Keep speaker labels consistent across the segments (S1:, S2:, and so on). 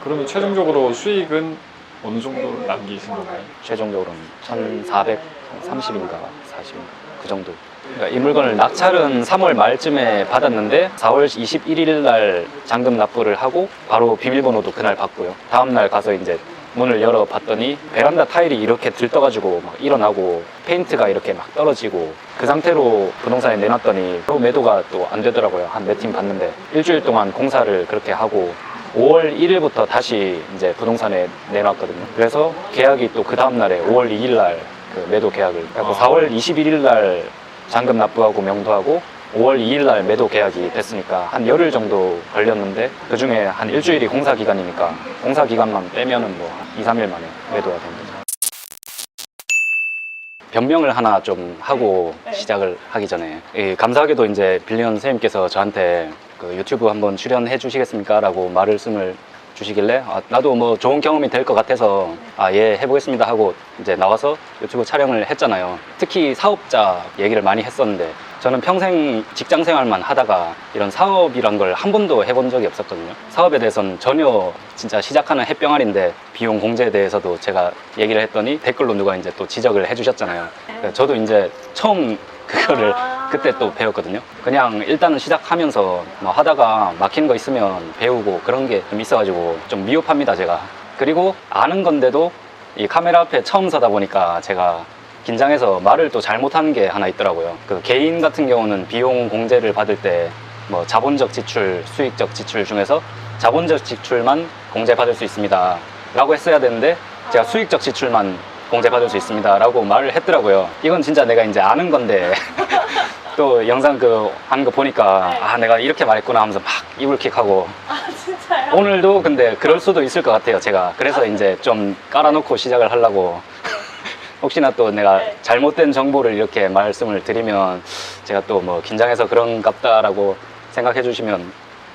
S1: 그러면 최종적으로 수익은 어느 정도 남기신 건가요?
S2: 최종적으로는 1,430인가 40인가 그 정도. 그러니까 이 물건을 낙찰은 3월 말쯤에 받았는데 4월 21일 날 잔금 납부를 하고 바로 비밀번호도 그날 받고요. 다음 날 가서 이제 문을 열어봤더니 베란다 타일이 이렇게 들떠가지고 막 일어나고 페인트가 이렇게 막 떨어지고 그 상태로 부동산에 내놨더니 바로 매도가 또 안 되더라고요. 한 몇 팀 봤는데 일주일 동안 공사를 그렇게 하고 5월 1일부터 다시 이제 부동산에 내놨거든요. 그래서 계약이 또 그 다음날에 5월 2일 날 그 매도 계약을 하고 4월 21일 날 잔금 납부하고 명도하고 5월 2일 날 매도 계약이 됐으니까 한 열흘 정도 걸렸는데 그 중에 한 일주일이 공사 기간이니까 공사 기간만 빼면은 뭐 2, 3일 만에 매도가 된 거죠. 변명을 하나 좀 하고 시작을 하기 전에 감사하게도 이제 빌리언 선생님께서 저한테 그 유튜브 한번 출연해 주시겠습니까? 라고 말씀을 주시길래 나도 뭐 좋은 경험이 될 것 같아서 예 해보겠습니다 하고 이제 나와서 유튜브 촬영을 했잖아요. 특히 사업자 얘기를 많이 했었는데 저는 평생 직장 생활만 하다가 이런 사업이란 걸 한 번도 해본 적이 없었거든요. 사업에 대해서는 전혀 진짜 시작하는 햇병아리인데 비용 공제에 대해서도 제가 얘기를 했더니 댓글로 누가 이제 또 지적을 해주셨잖아요. 저도 이제 처음 그거를 그때 또 배웠거든요. 그냥 일단은 시작하면서 뭐 하다가 막히는 거 있으면 배우고 그런 게 좀 있어가지고 좀 미흡합니다 제가. 그리고 아는 건데도 이 카메라 앞에 처음 서다 보니까 제가 긴장해서 말을 또 잘못하는 게 하나 있더라고요. 그 개인 같은 경우는 비용 공제를 받을 때 뭐 자본적 지출, 수익적 지출 중에서 자본적 지출만 공제받을 수 있습니다 라고 했어야 되는데 제가 수익적 지출만 공제받을 수 있습니다 라고 말을 했더라고요. 이건 진짜 내가 이제 아는 건데 또 영상 그 하는 거 보니까 내가 이렇게 말했구나 하면서 막 이불킥하고
S3: 진짜요?
S2: 오늘도 근데 그럴 수도 있을 것 같아요 제가. 그래서 이제 좀 깔아놓고 시작을 하려고 혹시나 또 내가 잘못된 정보를 이렇게 말씀을 드리면 제가 또 뭐 긴장해서 그런갑다라고 생각해 주시면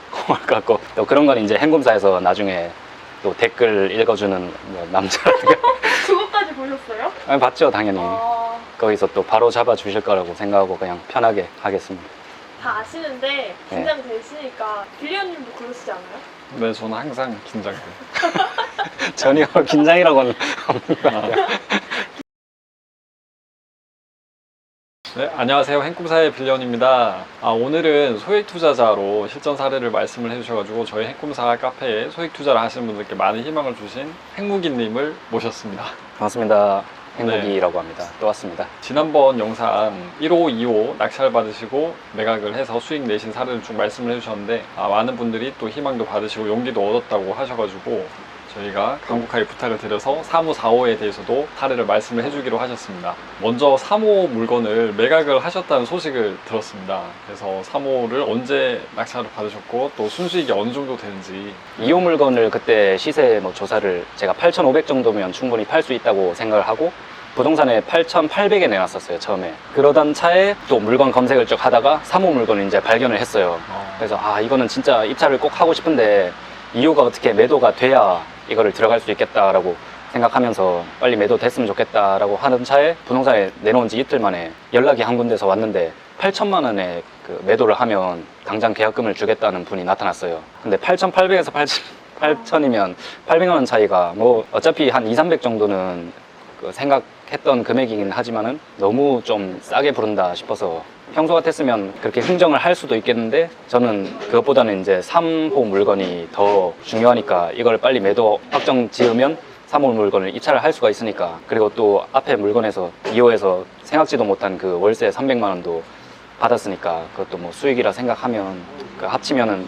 S2: 고마울 것 같고, 또 그런 건 이제 행금사에서 나중에 또 댓글 읽어주는 뭐 남자라든가
S3: 그것까지 보셨어요?
S2: 아니, 봤죠 당연히. 거기서 또 바로 잡아 주실 거라고 생각하고 그냥 편하게 하겠습니다.
S3: 다 아시는데 긴장되시니까 빌리언님도 그러시지 않아요?
S1: 네, 저는 항상 긴장돼요.
S2: 전혀 긴장이라고는 없는 것 같아요.
S1: 네, 안녕하세요. 행꿈사의 빌리언입니다. 오늘은 소액 투자자로 실전 사례를 말씀을 해주셔가지고 저희 행꿈사 카페에 소액 투자를 하시는 분들께 많은 희망을 주신 행무기님을 모셨습니다.
S2: 반갑습니다. 행복이라고 합니다. 또 왔습니다.
S1: 지난번 영상 1호, 2호 낙찰 받으시고 매각을 해서 수익 내신 사례를 쭉 말씀을 해주셨는데 많은 분들이 또 희망도 받으시고 용기도 얻었다고 하셔가지고 저희가 간곡하게 부탁을 드려서 3호, 4호에 대해서도 사례를 말씀을 해주기로 하셨습니다. 먼저 3호 물건을 매각을 하셨다는 소식을 들었습니다. 그래서 3호를 언제 낙찰을 받으셨고 또 순수익이 어느 정도 되는지.
S2: 2호 물건을 그때 시세 뭐 조사를 제가 8,500 정도면 충분히 팔 수 있다고 생각을 하고 부동산에 8,800에 내놨었어요 처음에. 그러던 차에 또 물건 검색을 쭉 하다가 3호 물건을 이제 발견을 했어요. 그래서 이거는 진짜 입찰을 꼭 하고 싶은데 2호가 어떻게 매도가 돼야 이거를 들어갈 수 있겠다라고 생각하면서 빨리 매도됐으면 좋겠다라고 하는 차에 부동산에 내놓은 지 이틀 만에 연락이 한 군데서 왔는데 8천만 원에 그 매도를 하면 당장 계약금을 주겠다는 분이 나타났어요. 근데 8,800에서 8,000이면 800만 원 차이가 뭐 어차피 한 2, 300 정도는 그 생각했던 금액이긴 하지만은 너무 좀 싸게 부른다 싶어서 평소 같았으면 그렇게 흥정을 할 수도 있겠는데 저는 그것보다는 이제 3호 물건이 더 중요하니까 이걸 빨리 매도 확정 지으면 3호 물건을 입찰을 할 수가 있으니까, 그리고 또 앞에 물건에서 2호에서 생각지도 못한 그 월세 300만 원도 받았으니까 그것도 뭐 수익이라 생각하면 그 합치면은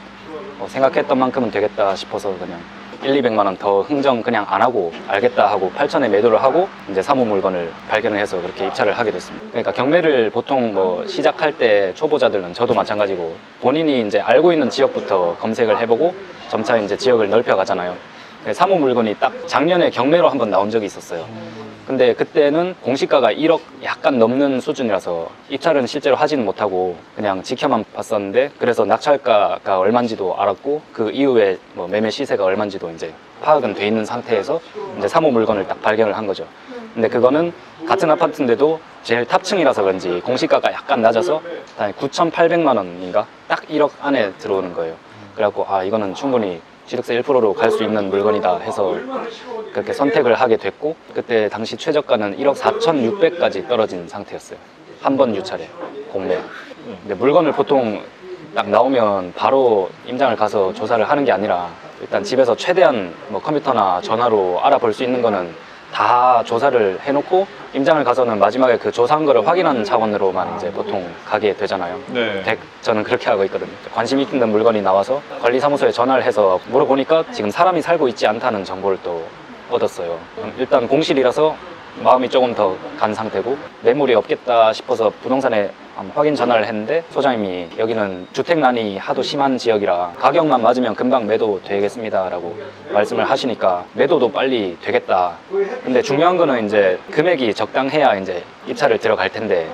S2: 뭐 생각했던 만큼은 되겠다 싶어서 그냥 1, 200만 원 더 흥정 그냥 안 하고 알겠다 하고 8천에 매도를 하고 이제 3호 물건을 발견을 해서 그렇게 입찰을 하게 됐습니다. 그러니까 경매를 보통 뭐 시작할 때 초보자들은 저도 마찬가지고 본인이 이제 알고 있는 지역부터 검색을 해보고 점차 이제 지역을 넓혀 가잖아요. 3호 물건이 딱 작년에 경매로 한번 나온 적이 있었어요. 근데 그때는 공시가가 1억 약간 넘는 수준이라서 입찰은 실제로 하지는 못하고 그냥 지켜만 봤었는데, 그래서 낙찰가가 얼마인지도 알았고 그 이후에 뭐 매매 시세가 얼마인지도 이제 파악은 돼 있는 상태에서 이제 3호 물건을 딱 발견을 한 거죠. 근데 그거는 같은 아파트인데도 제일 탑층이라서 그런지 공시가가 약간 낮아서 9,800만 원인가 딱 1억 안에 들어오는 거예요. 그래갖고 이거는 충분히 취득세 1%로 갈 수 있는 물건이다 해서 그렇게 선택을 하게 됐고, 그때 당시 최저가는 1억 4,600까지 떨어진 상태였어요. 한 번 유찰에 공매. 근데 물건을 보통 딱 나오면 바로 임장을 가서 조사를 하는 게 아니라 일단 집에서 최대한 뭐 컴퓨터나 전화로 알아볼 수 있는 거는 다 조사를 해놓고 임장을 가서는 마지막에 그 조사한 거를 확인하는 차원으로만 이제 보통 가게 되잖아요.
S1: 네.
S2: 저는 그렇게 하고 있거든요. 관심 있는 물건이 나와서 관리사무소에 전화를 해서 물어보니까 지금 사람이 살고 있지 않다는 정보를 또 얻었어요. 일단 공실이라서 마음이 조금 더 간 상태고, 매물이 없겠다 싶어서 부동산에 확인 전화를 했는데 소장님이 여기는 주택난이 하도 심한 지역이라 가격만 맞으면 금방 매도 되겠습니다 라고 말씀을 하시니까 매도도 빨리 되겠다. 근데 중요한 거는 이제 금액이 적당해야 이제 입찰을 들어갈 텐데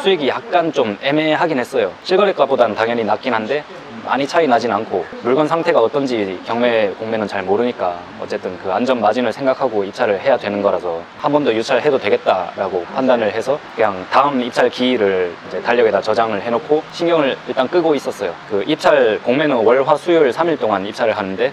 S2: 수익이 약간 좀 애매하긴 했어요. 실거래가보다는 당연히 낮긴 한데 많이 차이 나진 않고, 물건 상태가 어떤지 경매 공매는 잘 모르니까 어쨌든 그 안전 마진을 생각하고 입찰을 해야 되는 거라서 한 번 더 유찰해도 되겠다라고 판단을 해서 그냥 다음 입찰 기일을 이제 달력에다 저장을 해놓고 신경을 일단 끄고 있었어요. 그 입찰 공매는 월, 화, 수요일 3일 동안 입찰을 하는데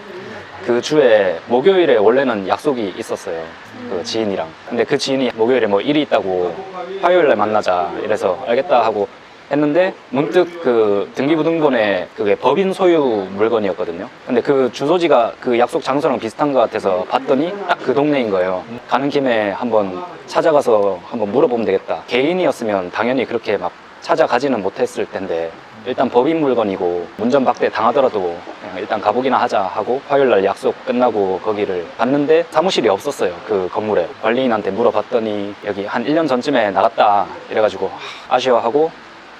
S2: 그 주에 목요일에 원래는 약속이 있었어요. 그 지인이랑. 근데 그 지인이 목요일에 뭐 일이 있다고 화요일에 만나자 이래서 알겠다 하고 했는데 문득 그 등기부등본에 그게 법인 소유 물건이었거든요. 근데 그 주소지가 그 약속 장소랑 비슷한 것 같아서 봤더니 딱 그 동네인 거예요. 가는 김에 한번 찾아가서 한번 물어보면 되겠다. 개인이었으면 당연히 그렇게 막 찾아가지는 못했을 텐데 일단 법인 물건이고 문전박대 당하더라도 그냥 일단 가보기나 하자 하고 화요일날 약속 끝나고 거기를 갔는데 사무실이 없었어요. 그 건물에. 관리인한테 물어봤더니 여기 한 1년 전쯤에 나갔다 이래가지고 아쉬워하고,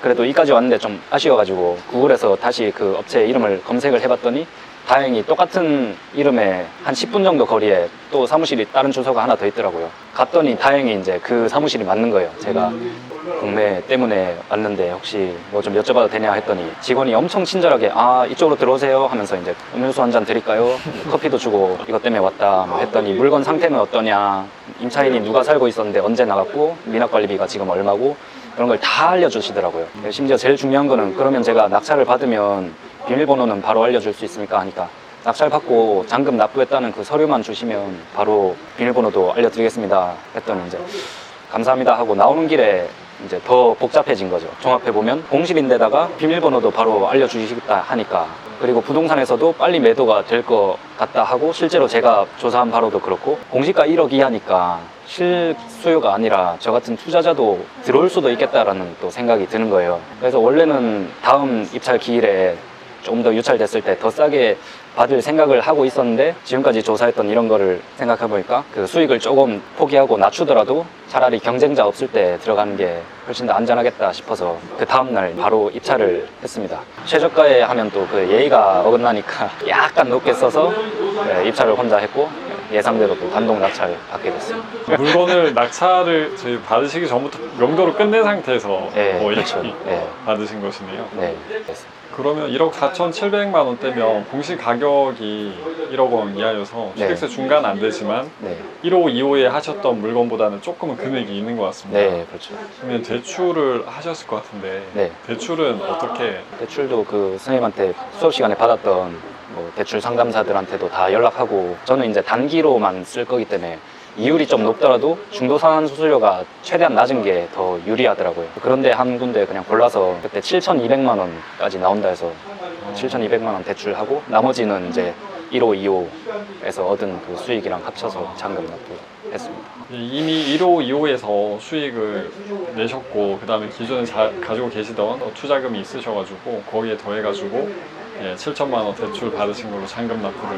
S2: 그래도 여기까지 왔는데 좀 아쉬워가지고 구글에서 다시 그 업체 이름을 검색을 해봤더니 다행히 똑같은 이름의 한 10분 정도 거리에 또 사무실이 다른 주소가 하나 더 있더라고요. 갔더니 다행히 이제 그 사무실이 맞는 거예요. 제가 공매 때문에 왔는데 혹시 뭐 좀 여쭤봐도 되냐 했더니 직원이 엄청 친절하게 이쪽으로 들어오세요 하면서 이제 음료수 한 잔 드릴까요? 커피도 주고 이것 때문에 왔다 뭐 했더니 물건 상태는 어떠냐, 임차인이 누가 살고 있었는데 언제 나갔고 미납관리비가 지금 얼마고 그런 걸 다 알려주시더라고요. 심지어 제일 중요한 거는 그러면 제가 낙찰을 받으면 비밀번호는 바로 알려줄 수 있습니까 하니까 낙찰 받고 잔금 납부했다는 그 서류만 주시면 바로 비밀번호도 알려드리겠습니다 했더니 이제 감사합니다 하고 나오는 길에 이제 더 복잡해진 거죠. 종합해보면 공실인데다가 비밀번호도 바로 알려주시겠다 하니까, 그리고 부동산에서도 빨리 매도가 될 것 같다 하고 실제로 제가 조사한 바로도 그렇고 공시가 1억 이하니까 실수요가 아니라 저 같은 투자자도 들어올 수도 있겠다라는 또 생각이 드는 거예요. 그래서 원래는 다음 입찰 기일에 조금 더 유찰됐을 때 더 싸게 받을 생각을 하고 있었는데 지금까지 조사했던 이런 거를 생각해보니까 그 수익을 조금 포기하고 낮추더라도 차라리 경쟁자 없을 때 들어가는 게 훨씬 더 안전하겠다 싶어서 그 다음날 바로 입찰을 했습니다. 최저가에 하면 또 그 예의가 어긋나니까 약간 높게 써서 입찰을 혼자 했고 예상대로 또 단독 낙찰 받게 됐어요.
S1: 물건을 낙찰을 저희 받으시기 전부터 명도를 끝낸 상태에서
S2: 네,
S1: 거의
S2: 그렇죠. 네.
S1: 받으신 것이네요.
S2: 네, 됐습니다.
S1: 그러면 1억 4,700만 원대면 공시 가격이 1억 원 이하여서
S2: 네.
S1: 취득세 중간 안 되지만
S2: 네,
S1: 1호, 2호에 하셨던 물건보다는 조금은 금액이 있는 것 같습니다.
S2: 네, 그렇죠.
S1: 그러면 대출을 하셨을 것 같은데
S2: 네.
S1: 대출은 어떻게?
S2: 대출도 그 선생님한테 수업 시간에 받았던 뭐 대출 상담사들한테도 다 연락하고, 저는 이제 단기로만 쓸 거기 때문에 이율이 좀 높더라도 중도산한 수수료가 최대한 낮은 게 더 유리하더라고요. 그런데 한 군데 그냥 골라서 그때 7,200만 원까지 나온다 해서 7,200만 원 대출하고 나머지는 이제 1호, 2호에서 얻은 그 수익이랑 합쳐서 잔금 납부했습니다.
S1: 이미 1호, 2호에서 수익을 내셨고 그 다음에 기존에 가지고 계시던 투자금이 있으셔가지고 거기에 더해가지고 7천만 원 대출 받으신 걸로 잔금 납부를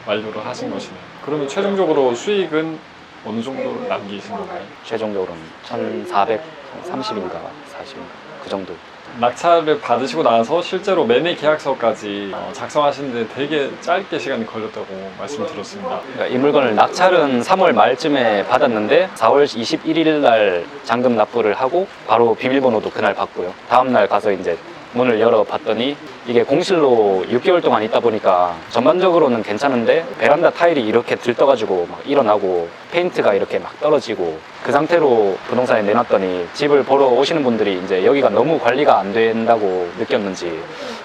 S1: 완료를 하신 것이네요. 그러면 최종적으로 수익은 어느 정도 남기신 건가요?
S2: 최종적으로는 1,430인가 40인가 그 정도.
S1: 낙찰을 받으시고 나서 실제로 매매 계약서까지 작성하시는데 되게 짧게 시간이 걸렸다고 말씀을 들었습니다.
S2: 그러니까 이 물건을 낙찰은 3월 말쯤에 받았는데 4월 21일 날 잔금 납부를 하고 바로 비밀번호도 그날 받고요. 다음 날 가서 이제 문을 열어봤더니 이게 공실로 6개월 동안 있다 보니까 전반적으로는 괜찮은데 베란다 타일이 이렇게 들떠가지고 막 일어나고 페인트가 이렇게 막 떨어지고 그 상태로 부동산에 내놨더니 집을 보러 오시는 분들이 이제 여기가 너무 관리가 안 된다고 느꼈는지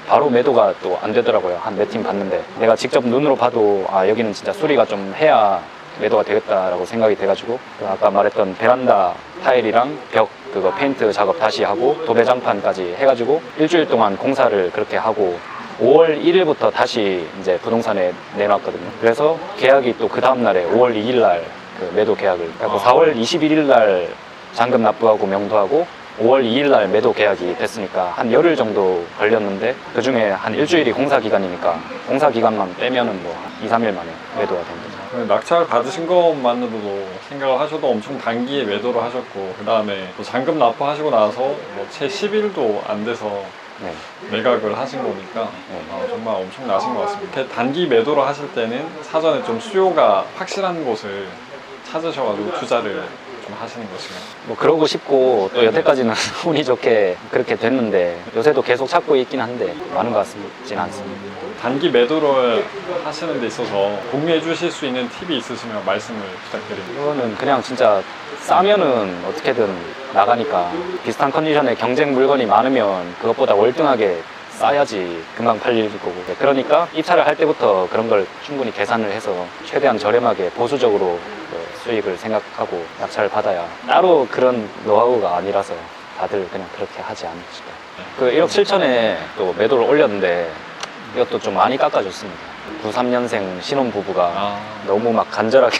S2: 바로 매도가 또 안 되더라고요. 한 몇 팀 봤는데 내가 직접 눈으로 봐도 아 여기는 진짜 수리가 좀 해야 매도가 되겠다라고 생각이 돼가지고 그 아까 말했던 베란다 타일이랑 벽 그거 페인트 작업 다시 하고 도배장판까지 해가지고 일주일 동안 공사를 그렇게 하고 5월 1일부터 다시 이제 부동산에 내놨거든요. 그래서 계약이 또 그 다음날에 5월 2일 날 그 매도 계약을 그래서 4월 21일 날 잔금 납부하고 명도하고 5월 2일 날 매도 계약이 됐으니까 한 열흘 정도 걸렸는데 그 중에 한 일주일이 공사 기간이니까 공사 기간만 빼면은 뭐 2, 3일 만에 매도가 된 거죠.
S1: 낙찰 받으신 것만으로도 생각을 하셔도 엄청 단기에 매도를 하셨고 그 다음에 또 잔금 납부하시고 나서 뭐 채 10일도 안 돼서
S2: 네.
S1: 매각을 하신 거니까
S2: 네.
S1: 정말 엄청나신 것 같습니다. 이렇게 단기 매도를 하실 때는 사전에 좀 수요가 확실한 곳을 찾으셔가지고 투자를 좀 하시는 것이요.
S2: 뭐 그러고 싶고 또 여태까지는 운이 좋게 그렇게 됐는데 요새도 계속 찾고 있긴 한데 많은 것 같진 않습니다.
S1: 단기 매도를 하시는 데 있어서 공유해 주실 수 있는 팁이 있으시면 말씀을 부탁드립니다.
S2: 이거는 그냥 진짜 싸면은 어떻게든 나가니까 비슷한 컨디션에 경쟁 물건이 많으면 그것보다 월등하게 싸야지 금방 팔릴 거고 그러니까 입찰을 할 때부터 그런 걸 충분히 계산을 해서 최대한 저렴하게 보수적으로 수익을 생각하고 낙찰을 받아야 따로 그런 노하우가 아니라서 다들 그냥 그렇게 하지 않을까. 그 1억 7천에 또 매도를 올렸는데 이것도 좀 많이 깎아줬습니다. 93년생 신혼부부가 너무 막 간절하게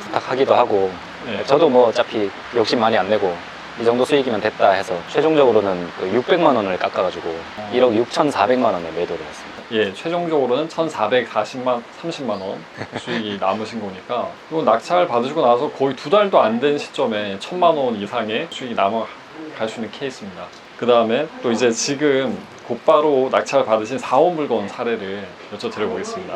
S2: 부탁하기도 하고
S1: 네.
S2: 저도 뭐 어차피 욕심 많이 안 내고 이 정도 수익이면 됐다 해서 최종적으로는 그 600만 원을 깎아가지고 1억 6,400만 원에 매도를 했습니다.
S1: 예, 최종적으로는 1,430만 원 수익이 남으신 거니까 이거 낙찰 받으시고 나서 거의 2달도 안 된 시점에 1,000만 원 이상의 수익이 남아갈 수 있는 케이스입니다. 그 다음에 또 이제 지금 곧바로 낙찰 받으신 4호 물건 사례를 여쭤드려 보겠습니다.